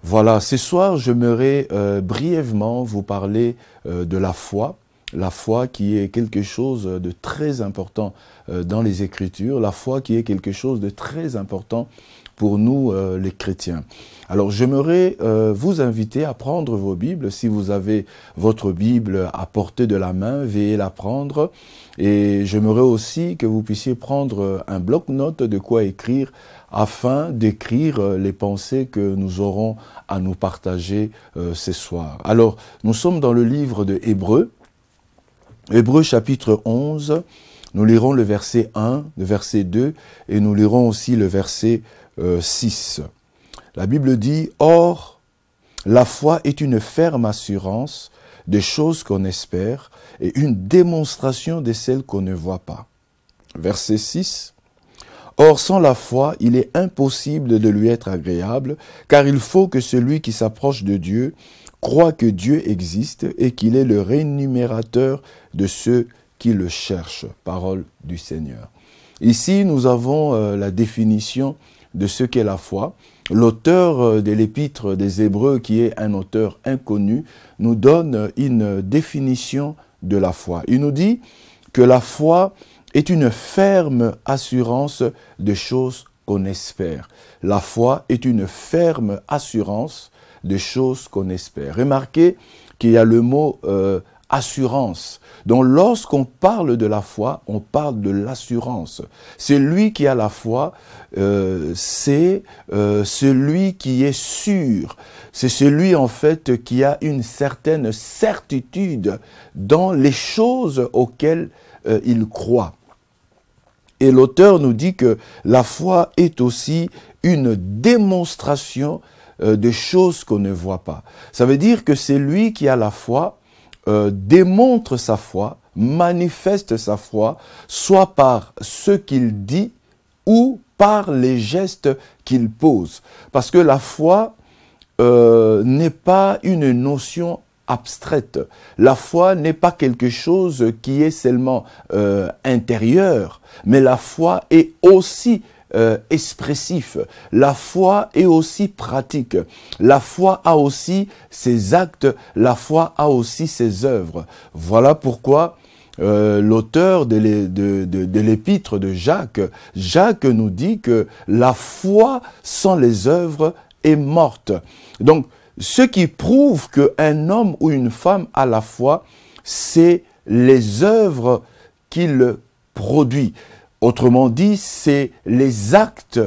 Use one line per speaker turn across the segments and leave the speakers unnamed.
Voilà, ce soir, j'aimerais brièvement vous parler de la foi qui est quelque chose de très important dans les Écritures, la foi qui est quelque chose de très important pour nous les chrétiens. Alors j'aimerais vous inviter à prendre vos Bibles, si vous avez votre Bible à portée de la main, veuillez la prendre, et j'aimerais aussi que vous puissiez prendre un bloc-notes de quoi écrire, afin d'écrire les pensées que nous aurons à nous partager ce soir. Alors, nous sommes dans le livre de Hébreux, Hébreux chapitre 11, nous lirons le verset 1, le verset 2, et nous lirons aussi le verset 6. La Bible dit « Or, la foi est une ferme assurance des choses qu'on espère et une démonstration de celles qu'on ne voit pas. » Verset 6. Or, sans la foi, il est impossible de lui être agréable, car il faut que celui qui s'approche de Dieu croit que Dieu existe et qu'il est le rémunérateur de ceux qui le cherchent. Parole du Seigneur. Ici, nous avons la définition de ce qu'est la foi. L'auteur de l'Épître des Hébreux, qui est un auteur inconnu, nous donne une définition de la foi. Il nous dit que la foi est une ferme assurance de choses qu'on espère. La foi est une ferme assurance de choses qu'on espère. Remarquez qu'il y a le mot assurance. Donc lorsqu'on parle de la foi, on parle de l'assurance. Celui qui a la foi, c'est celui qui est sûr. C'est celui en fait qui a une certaine certitude dans les choses auxquelles il croit. Et l'auteur nous dit que la foi est aussi une démonstration de choses qu'on ne voit pas. Ça veut dire que c'est lui qui a la foi, démontre sa foi, manifeste sa foi, soit par ce qu'il dit ou par les gestes qu'il pose. Parce que la foi n'est pas une notion abstraite. La foi n'est pas quelque chose qui est seulement intérieur, mais la foi est aussi expressif. La foi est aussi pratique. La foi a aussi ses actes. La foi a aussi ses œuvres. Voilà pourquoi l'auteur de l'épître de Jacques, Jacques nous dit que la foi sans les œuvres est morte. Donc, ce qui prouve qu'un homme ou une femme a la foi, c'est les œuvres qu'il produit. Autrement dit, c'est les actes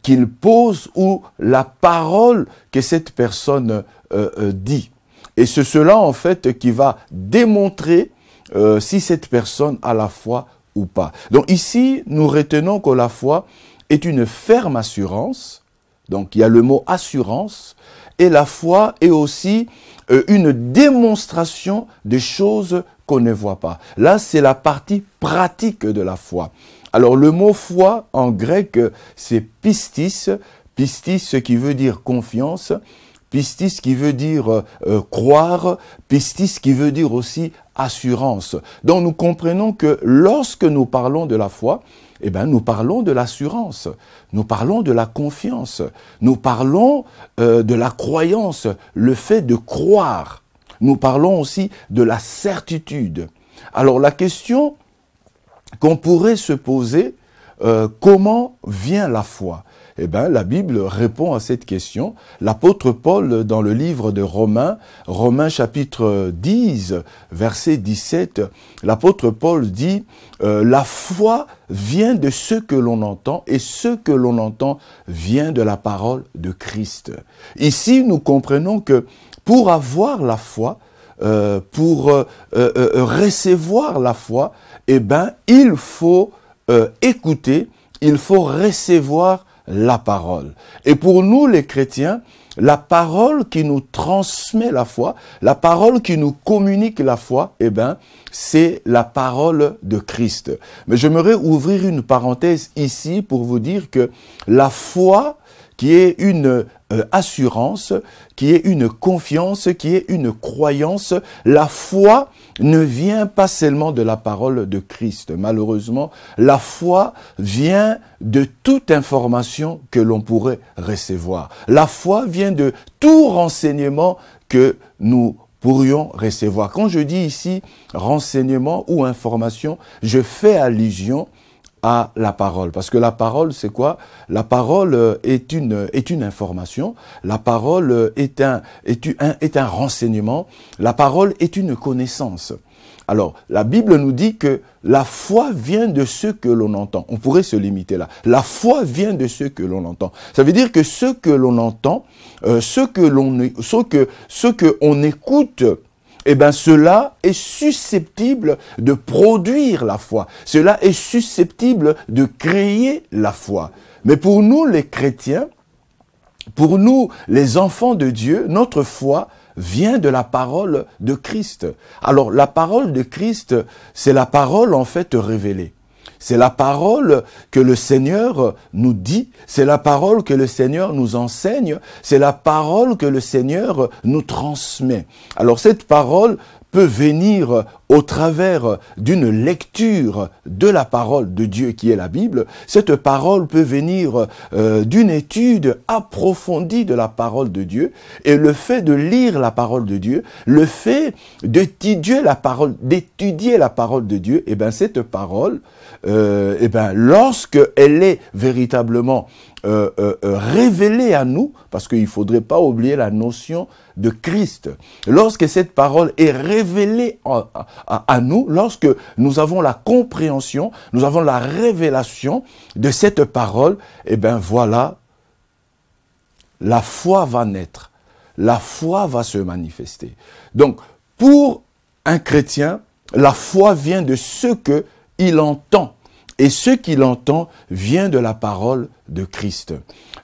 qu'il pose ou la parole que cette personne dit. Et c'est cela, en fait, qui va démontrer si cette personne a la foi ou pas. Donc ici, nous retenons que la foi est une ferme assurance. Donc il y a le mot assurance. Et la foi est aussi une démonstration des choses qu'on ne voit pas. Là, c'est la partie pratique de la foi. Alors, le mot foi, en grec, c'est pistis. Pistis, ce qui veut dire confiance. Pistis, qui veut dire croire. Pistis, qui veut dire aussi assurance. Donc, nous comprenons que lorsque nous parlons de la foi, eh bien, nous parlons de l'assurance, nous parlons de la confiance, nous parlons de la croyance, le fait de croire. Nous parlons aussi de la certitude. Alors la question qu'on pourrait se poser, comment vient la foi ? Eh bien, la Bible répond à cette question. L'apôtre Paul, dans le livre de Romains, Romains chapitre 10, verset 17, l'apôtre Paul dit « La foi vient de ce que l'on entend et ce que l'on entend vient de la parole de Christ. » Ici, nous comprenons que pour avoir la foi, pour recevoir la foi, eh bien, il faut écouter, il faut recevoir la parole. Et pour nous, les chrétiens, la parole qui nous transmet la foi, la parole qui nous communique la foi, eh bien, c'est la parole de Christ. Mais j'aimerais ouvrir une parenthèse ici pour vous dire que la foi qui est une assurance, qui est une confiance, qui est une croyance. La foi ne vient pas seulement de la parole de Christ. Malheureusement, la foi vient de toute information que l'on pourrait recevoir. La foi vient de tout renseignement que nous pourrions recevoir. Quand je dis ici renseignement ou information, je fais allusion à la parole. Parce que la parole, c'est quoi? La parole est une information. La parole est un renseignement. La parole est une connaissance. Alors, la Bible nous dit que la foi vient de ce que l'on entend. On pourrait se limiter là. La foi vient de ce que l'on entend. Ça veut dire que ce que l'on entend, ce que on écoute, eh bien, cela est susceptible de produire la foi. Cela est susceptible de créer la foi. Mais pour nous, les chrétiens, pour nous, les enfants de Dieu, notre foi vient de la parole de Christ. Alors, la parole de Christ, c'est la parole en fait révélée. C'est la parole que le Seigneur nous dit, c'est la parole que le Seigneur nous enseigne, c'est la parole que le Seigneur nous transmet. Alors cette parole peut venir au travers d'une lecture de la parole de Dieu qui est la Bible. Cette parole peut venir d'une étude approfondie de la parole de Dieu. Et le fait de lire la parole de Dieu, le fait d'étudier la parole de Dieu, et bien cette parole, lorsque elle est véritablement révélée à nous, parce qu'il ne faudrait pas oublier la notion de Christ. Lorsque cette parole est révélée à nous, lorsque nous avons la compréhension, nous avons la révélation de cette parole, eh bien voilà, la foi va naître, la foi va se manifester. Donc, pour un chrétien, la foi vient de ce qu'il entend. Et ce qu'il entend vient de la parole de Christ.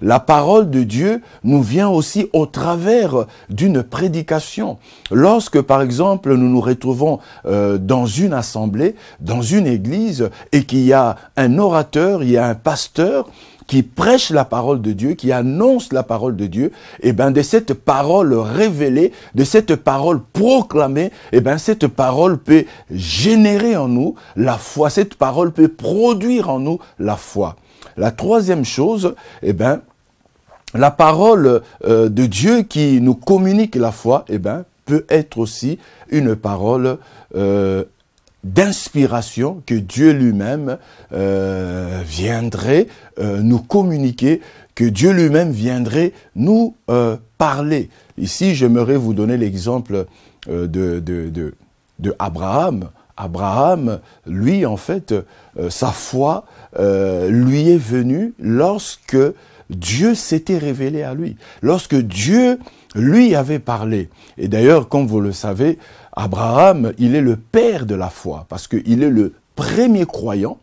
La parole de Dieu nous vient aussi au travers d'une prédication. Lorsque, par exemple, nous nous retrouvons dans une assemblée, dans une église, et qu'il y a un orateur, il y a un pasteur qui prêche la parole de Dieu, qui annonce la parole de Dieu, et bien de cette parole révélée, de cette parole proclamée, et bien cette parole peut générer en nous la foi, cette parole peut produire en nous la foi. La troisième chose, eh bien, la parole de Dieu qui nous communique la foi, eh bien, peut être aussi une parole d'inspiration que Dieu lui-même viendrait nous communiquer, que Dieu lui-même viendrait nous parler. Ici, j'aimerais vous donner l'exemple de Abraham. Abraham, lui, en fait, sa foi lui est venue lorsque Dieu s'était révélé à lui, lorsque Dieu lui avait parlé. Et d'ailleurs, comme vous le savez, Abraham, il est le père de la foi, parce qu'il est le premier croyant,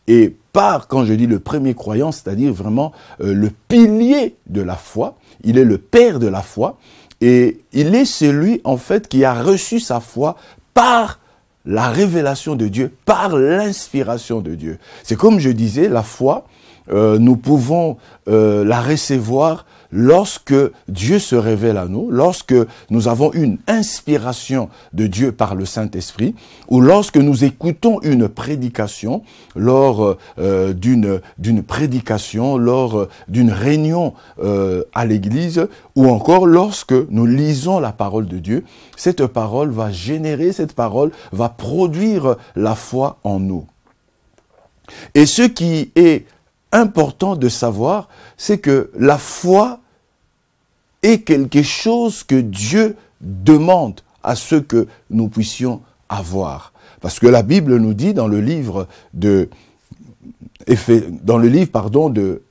et quand je dis le premier croyant, c'est-à-dire vraiment le pilier de la foi, il est le père de la foi, et il est celui, en fait, qui a reçu sa foi par la révélation de Dieu, par l'inspiration de Dieu. C'est comme je disais, la foi, nous pouvons la recevoir lorsque Dieu se révèle à nous, lorsque nous avons une inspiration de Dieu par le Saint-Esprit, ou lorsque nous écoutons une prédication, lors d'une prédication, lors d'une réunion à l'église, ou encore lorsque nous lisons la parole de Dieu. Cette parole va générer, cette parole va produire la foi en nous. Et ce qui est important de savoir, c'est que la foi est quelque chose que Dieu demande à ce que nous puissions avoir. Parce que la Bible nous dit dans le livre de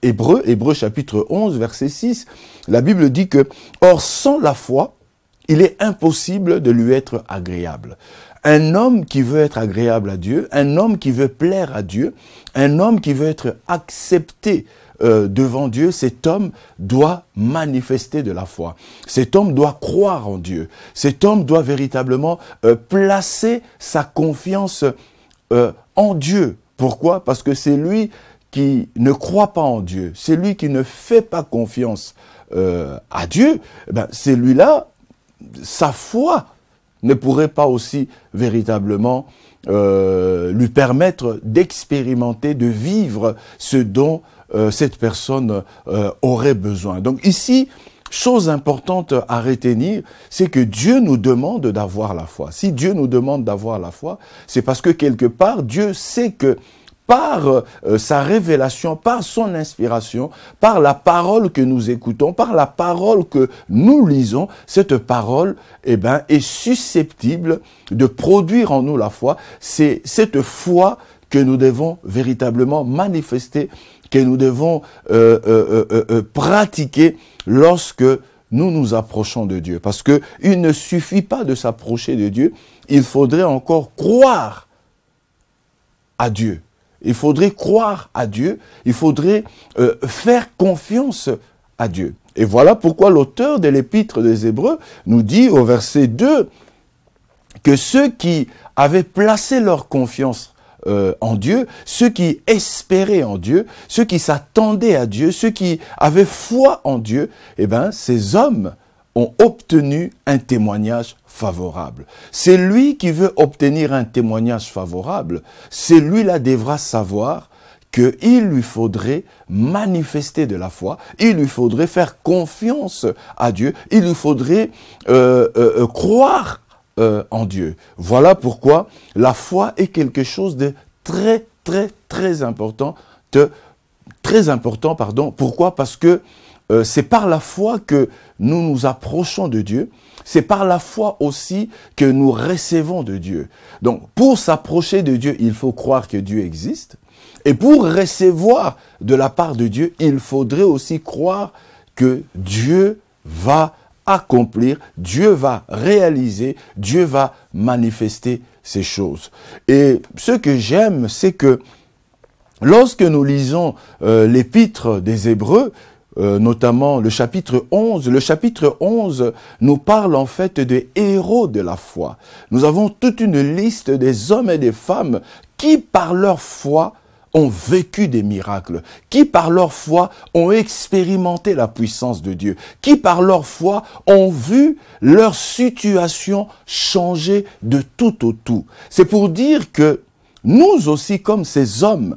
Hébreux chapitre 11, verset 6, la Bible dit que « Or, sans la foi, il est impossible de lui être agréable. » Un homme qui veut être agréable à Dieu, un homme qui veut plaire à Dieu, un homme qui veut être accepté devant Dieu, cet homme doit manifester de la foi. Cet homme doit croire en Dieu. Cet homme doit véritablement placer sa confiance en Dieu. Pourquoi? Parce que c'est lui qui ne croit pas en Dieu, celui qui ne fait pas confiance à Dieu, eh ben, celui-là, sa foi ne pourrait pas aussi véritablement lui permettre d'expérimenter, de vivre ce dont cette personne aurait besoin. Donc ici, chose importante à retenir, c'est que Dieu nous demande d'avoir la foi. Si Dieu nous demande d'avoir la foi, c'est parce que quelque part, Dieu sait que par sa révélation, par son inspiration, par la parole que nous écoutons, par la parole que nous lisons, cette parole est susceptible de produire en nous la foi. C'est cette foi que nous devons véritablement manifester, que nous devons pratiquer lorsque nous nous approchons de Dieu. Parce qu'il ne suffit pas de s'approcher de Dieu, il faudrait encore croire à Dieu. Il faudrait croire à Dieu, il faudrait faire confiance à Dieu. Et voilà pourquoi l'auteur de l'Épître des Hébreux nous dit au verset 2 que ceux qui avaient placé leur confiance en Dieu, ceux qui espéraient en Dieu, ceux qui s'attendaient à Dieu, ceux qui avaient foi en Dieu, eh bien, ces hommes ont obtenu un témoignage favorable. C'est lui qui veut obtenir un témoignage favorable, celui-là devra savoir qu'il lui faudrait manifester de la foi, il lui faudrait faire confiance à Dieu, il lui faudrait croire en Dieu. Voilà pourquoi la foi est quelque chose de très important. Pourquoi? Parce que c'est par la foi que nous nous approchons de Dieu. C'est par la foi aussi que nous recevons de Dieu. Donc, pour s'approcher de Dieu, il faut croire que Dieu existe. Et pour recevoir de la part de Dieu, il faudrait aussi croire que Dieu va accomplir, Dieu va réaliser, Dieu va manifester ces choses. Et ce que j'aime, c'est que lorsque nous lisons l'Épître des Hébreux, notamment le chapitre 11 nous parle en fait des héros de la foi. Nous avons toute une liste des hommes et des femmes qui par leur foi ont vécu des miracles, qui par leur foi ont expérimenté la puissance de Dieu, qui par leur foi ont vu leur situation changer de tout au tout. C'est pour dire que nous aussi, comme ces hommes,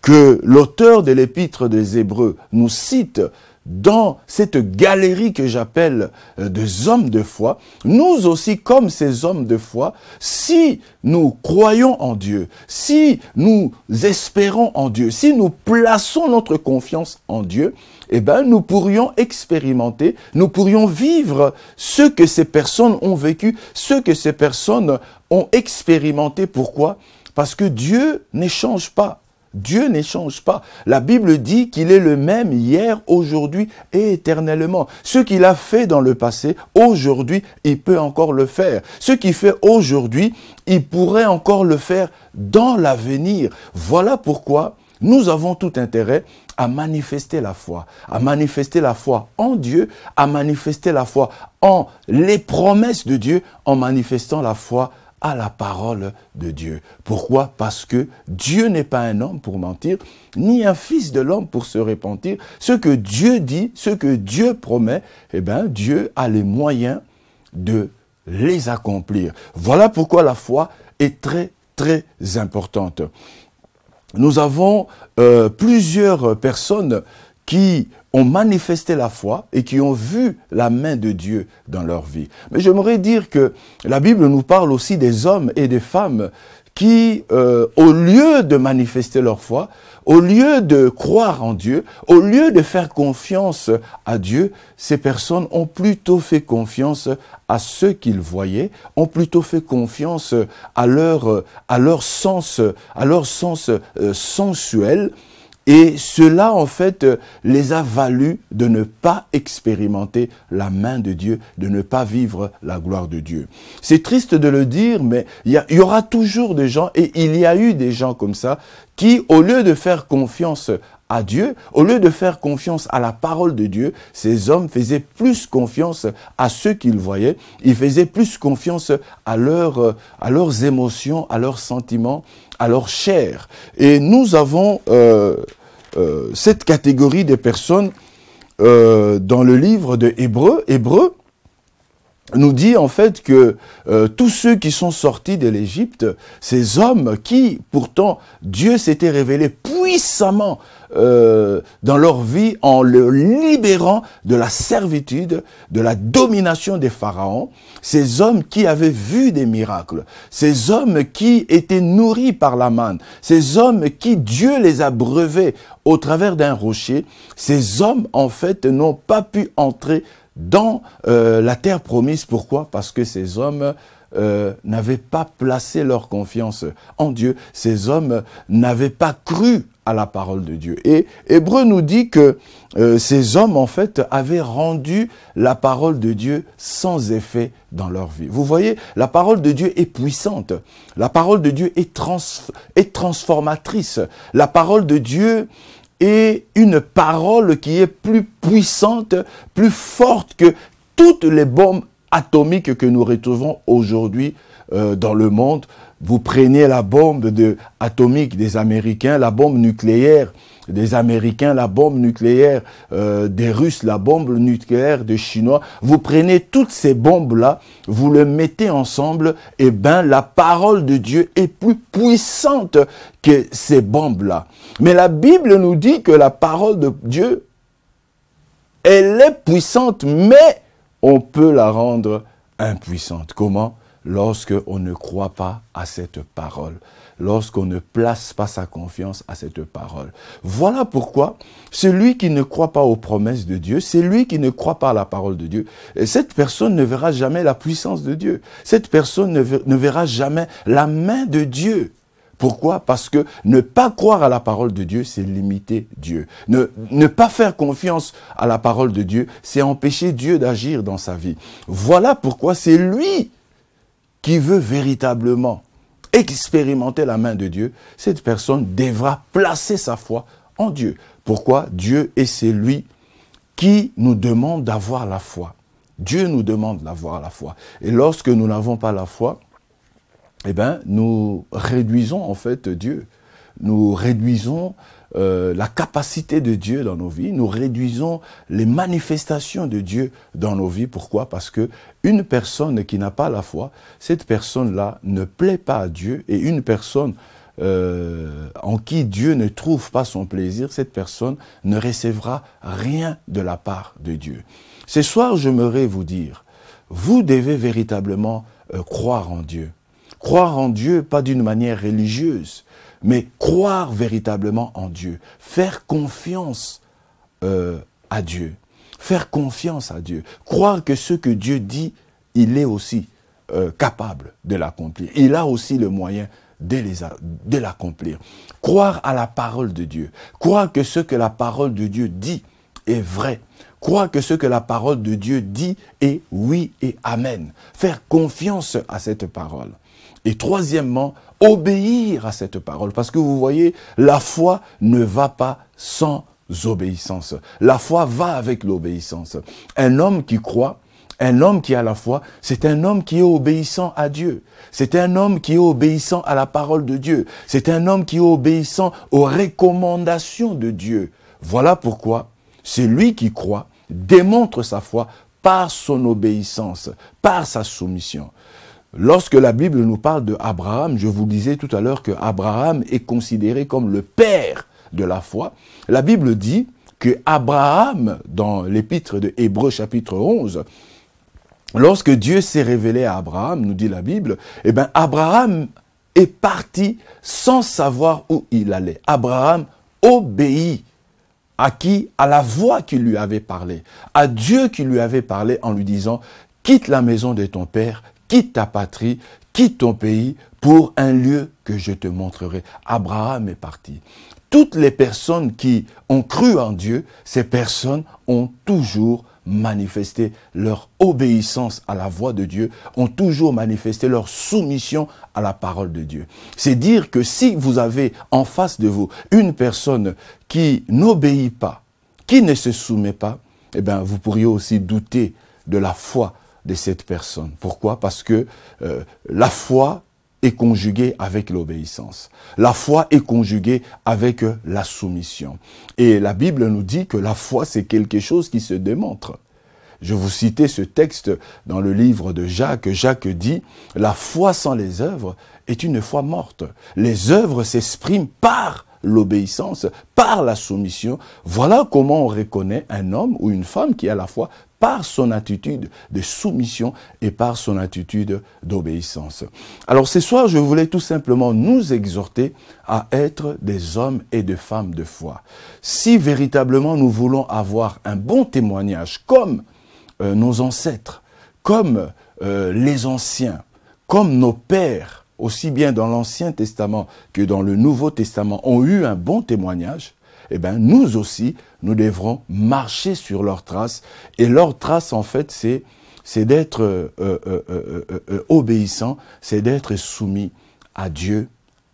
que l'auteur de l'Épître des Hébreux nous cite dans cette galerie que j'appelle des hommes de foi, nous aussi, comme ces hommes de foi, si nous croyons en Dieu, si nous espérons en Dieu, si nous plaçons notre confiance en Dieu, eh bien, nous pourrions expérimenter, nous pourrions vivre ce que ces personnes ont vécu, ce que ces personnes ont expérimenté. Pourquoi? Parce que Dieu n'échange pas. Dieu n'échange pas. La Bible dit qu'il est le même hier, aujourd'hui et éternellement. Ce qu'il a fait dans le passé, aujourd'hui, il peut encore le faire. Ce qu'il fait aujourd'hui, il pourrait encore le faire dans l'avenir. Voilà pourquoi nous avons tout intérêt à manifester la foi en Dieu, à manifester la foi en les promesses de Dieu, en manifestant la foi à la parole de Dieu. Pourquoi? Parce que Dieu n'est pas un homme pour mentir, ni un fils de l'homme pour se repentir. Ce que Dieu dit, ce que Dieu promet, eh bien, Dieu a les moyens de les accomplir. Voilà pourquoi la foi est très importante. Nous avons plusieurs personnes qui ont manifesté la foi et qui ont vu la main de Dieu dans leur vie. Mais j'aimerais dire que la Bible nous parle aussi des hommes et des femmes qui, au lieu de manifester leur foi, au lieu de croire en Dieu, au lieu de faire confiance à Dieu, ces personnes ont plutôt fait confiance à ceux qu'ils voyaient, ont plutôt fait confiance à leur sens sensuel. Et cela, en fait, les a valu de ne pas expérimenter la main de Dieu, de ne pas vivre la gloire de Dieu. C'est triste de le dire, mais il y aura toujours des gens, et il y a eu des gens comme ça, qui, au lieu de faire confiance à Dieu, au lieu de faire confiance à la parole de Dieu, ces hommes faisaient plus confiance à ceux qu'ils voyaient, ils faisaient plus confiance à leurs émotions, à leurs sentiments, à leur chair. Et nous avons cette catégorie de personnes dans le livre de Hébreux. Hébreux nous dit en fait que tous ceux qui sont sortis de l'Égypte, ces hommes qui, pourtant, Dieu s'était révélé puissamment dans leur vie en le libérant de la servitude, de la domination des pharaons, ces hommes qui avaient vu des miracles, ces hommes qui étaient nourris par la manne, ces hommes qui Dieu les a breuvés au travers d'un rocher, ces hommes en fait n'ont pas pu entrer dans la terre promise. Pourquoi? Parce que ces hommes n'avaient pas placé leur confiance en Dieu. Ces hommes n'avaient pas cru à la parole de Dieu. Et Hébreux nous dit que ces hommes, en fait, avaient rendu la parole de Dieu sans effet dans leur vie. Vous voyez, la parole de Dieu est puissante. La parole de Dieu est transformatrice. La parole de Dieu est une parole qui est plus puissante, plus forte que toutes les bombes atomiques que nous retrouvons aujourd'hui dans le monde. Vous prenez la bombe atomique des Américains, la bombe nucléaire des Américains, la bombe nucléaire des Russes, la bombe nucléaire des Chinois. Vous prenez toutes ces bombes-là, vous les mettez ensemble, et bien la parole de Dieu est plus puissante que ces bombes-là. Mais la Bible nous dit que la parole de Dieu, elle est puissante, mais on peut la rendre impuissante. Comment? Lorsqu'on ne croit pas à cette parole, lorsqu'on ne place pas sa confiance à cette parole. Voilà pourquoi celui qui ne croit pas aux promesses de Dieu, celui qui ne croit pas à la parole de Dieu, cette personne ne verra jamais la puissance de Dieu. Cette personne ne verra jamais la main de Dieu. Pourquoi? Parce que ne pas croire à la parole de Dieu, c'est limiter Dieu. Ne pas faire confiance à la parole de Dieu, c'est empêcher Dieu d'agir dans sa vie. Voilà pourquoi c'est lui qui veut véritablement expérimenter la main de Dieu. Cette personne devra placer sa foi en Dieu. Pourquoi? Dieu est celui qui nous demande d'avoir la foi. Dieu nous demande d'avoir la foi. Et lorsque nous n'avons pas la foi, eh bien, nous réduisons en fait Dieu. Nous réduisons la capacité de Dieu dans nos vies. Nous réduisons les manifestations de Dieu dans nos vies. Pourquoi? Parce que une personne qui n'a pas la foi, cette personne-là ne plaît pas à Dieu. Et une personne en qui Dieu ne trouve pas son plaisir, cette personne ne recevra rien de la part de Dieu. Ce soir, j'aimerais vous dire, vous devez véritablement croire en Dieu. Croire en Dieu, pas d'une manière religieuse, mais croire véritablement en Dieu. Faire confiance à Dieu. Faire confiance à Dieu. Croire que ce que Dieu dit, il est aussi capable de l'accomplir. Il a aussi le moyen de l'accomplir. Croire à la parole de Dieu. Croire que ce que la parole de Dieu dit est vrai. Croire que ce que la parole de Dieu dit est oui et amen. Faire confiance à cette parole. Et troisièmement, obéir à cette parole. Parce que vous voyez, la foi ne va pas sans obéissance. La foi va avec l'obéissance. Un homme qui croit, un homme qui a la foi, c'est un homme qui est obéissant à Dieu. C'est un homme qui est obéissant à la parole de Dieu. C'est un homme qui est obéissant aux recommandations de Dieu. Voilà pourquoi celui qui croit démontre sa foi par son obéissance, par sa soumission. Lorsque la Bible nous parle d'Abraham, je vous disais tout à l'heure que Abraham est considéré comme le père de la foi. La Bible dit que Abraham, dans l'épître de Hébreux chapitre 11, lorsque Dieu s'est révélé à Abraham, nous dit la Bible, eh bien Abraham est parti sans savoir où il allait. Abraham obéit. À qui? À la voix qui lui avait parlé. À Dieu qui lui avait parlé en lui disant « Quitte la maison de ton père, quitte ta patrie, quitte ton pays pour un lieu que je te montrerai. » Abraham est parti. Toutes les personnes qui ont cru en Dieu, ces personnes ont toujours manifesté leur obéissance à la voix de Dieu, ont toujours manifesté leur soumission à la parole de Dieu. C'est dire que si vous avez en face de vous une personne qui n'obéit pas, qui ne se soumet pas, eh bien, vous pourriez aussi douter de la foi de cette personne. Pourquoi? Parce que la foi est conjuguée avec l'obéissance. La foi est conjuguée avec la soumission. Et la Bible nous dit que la foi, c'est quelque chose qui se démontre. Je vous citais ce texte dans le livre de Jacques. Jacques dit « La foi sans les œuvres est une foi morte. Les œuvres s'expriment par l'obéissance, par la soumission. Voilà comment on reconnaît un homme ou une femme qui a la foi par son attitude de soumission et par son attitude d'obéissance. » Alors ce soir, je voulais tout simplement nous exhorter à être des hommes et des femmes de foi. Si véritablement nous voulons avoir un bon témoignage comme nos ancêtres, comme les anciens, comme nos pères, aussi bien dans l'Ancien Testament que dans le Nouveau Testament, ont eu un bon témoignage, eh bien, nous aussi, nous devrons marcher sur leurs traces. Et leurs traces, en fait, c'est d'être obéissant, c'est d'être soumis à Dieu,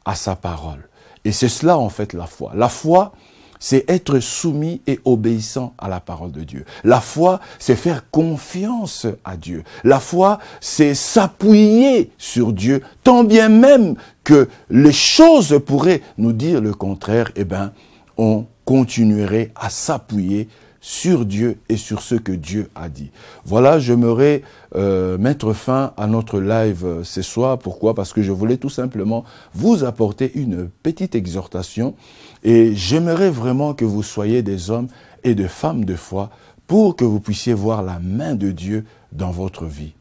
à sa parole. Et c'est cela, en fait, la foi. La foi, c'est être soumis et obéissant à la parole de Dieu. La foi, c'est faire confiance à Dieu. La foi, c'est s'appuyer sur Dieu, tant bien même que les choses pourraient nous dire le contraire, eh bien, on continuerait à s'appuyer sur Dieu et sur ce que Dieu a dit. Voilà, j'aimerais mettre fin à notre live ce soir. Pourquoi? Parce que je voulais tout simplement vous apporter une petite exhortation et j'aimerais vraiment que vous soyez des hommes et des femmes de foi pour que vous puissiez voir la main de Dieu dans votre vie.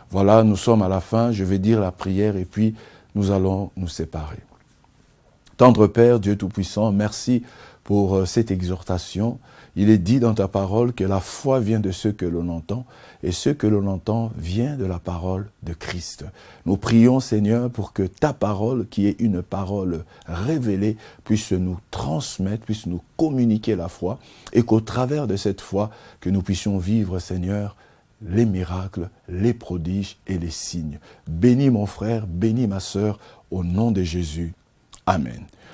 Voilà, nous sommes à la fin, je vais dire la prière et puis nous allons nous séparer. Tendre Père, Dieu Tout-Puissant, merci pour cette exhortation. Il est dit dans ta parole que la foi vient de ce que l'on entend, et ce que l'on entend vient de la parole de Christ. Nous prions, Seigneur, pour que ta parole, qui est une parole révélée, puisse nous transmettre, puisse nous communiquer la foi, et qu'au travers de cette foi, que nous puissions vivre, Seigneur, les miracles, les prodiges et les signes. Bénis mon frère, bénis ma sœur, au nom de Jésus. Amen.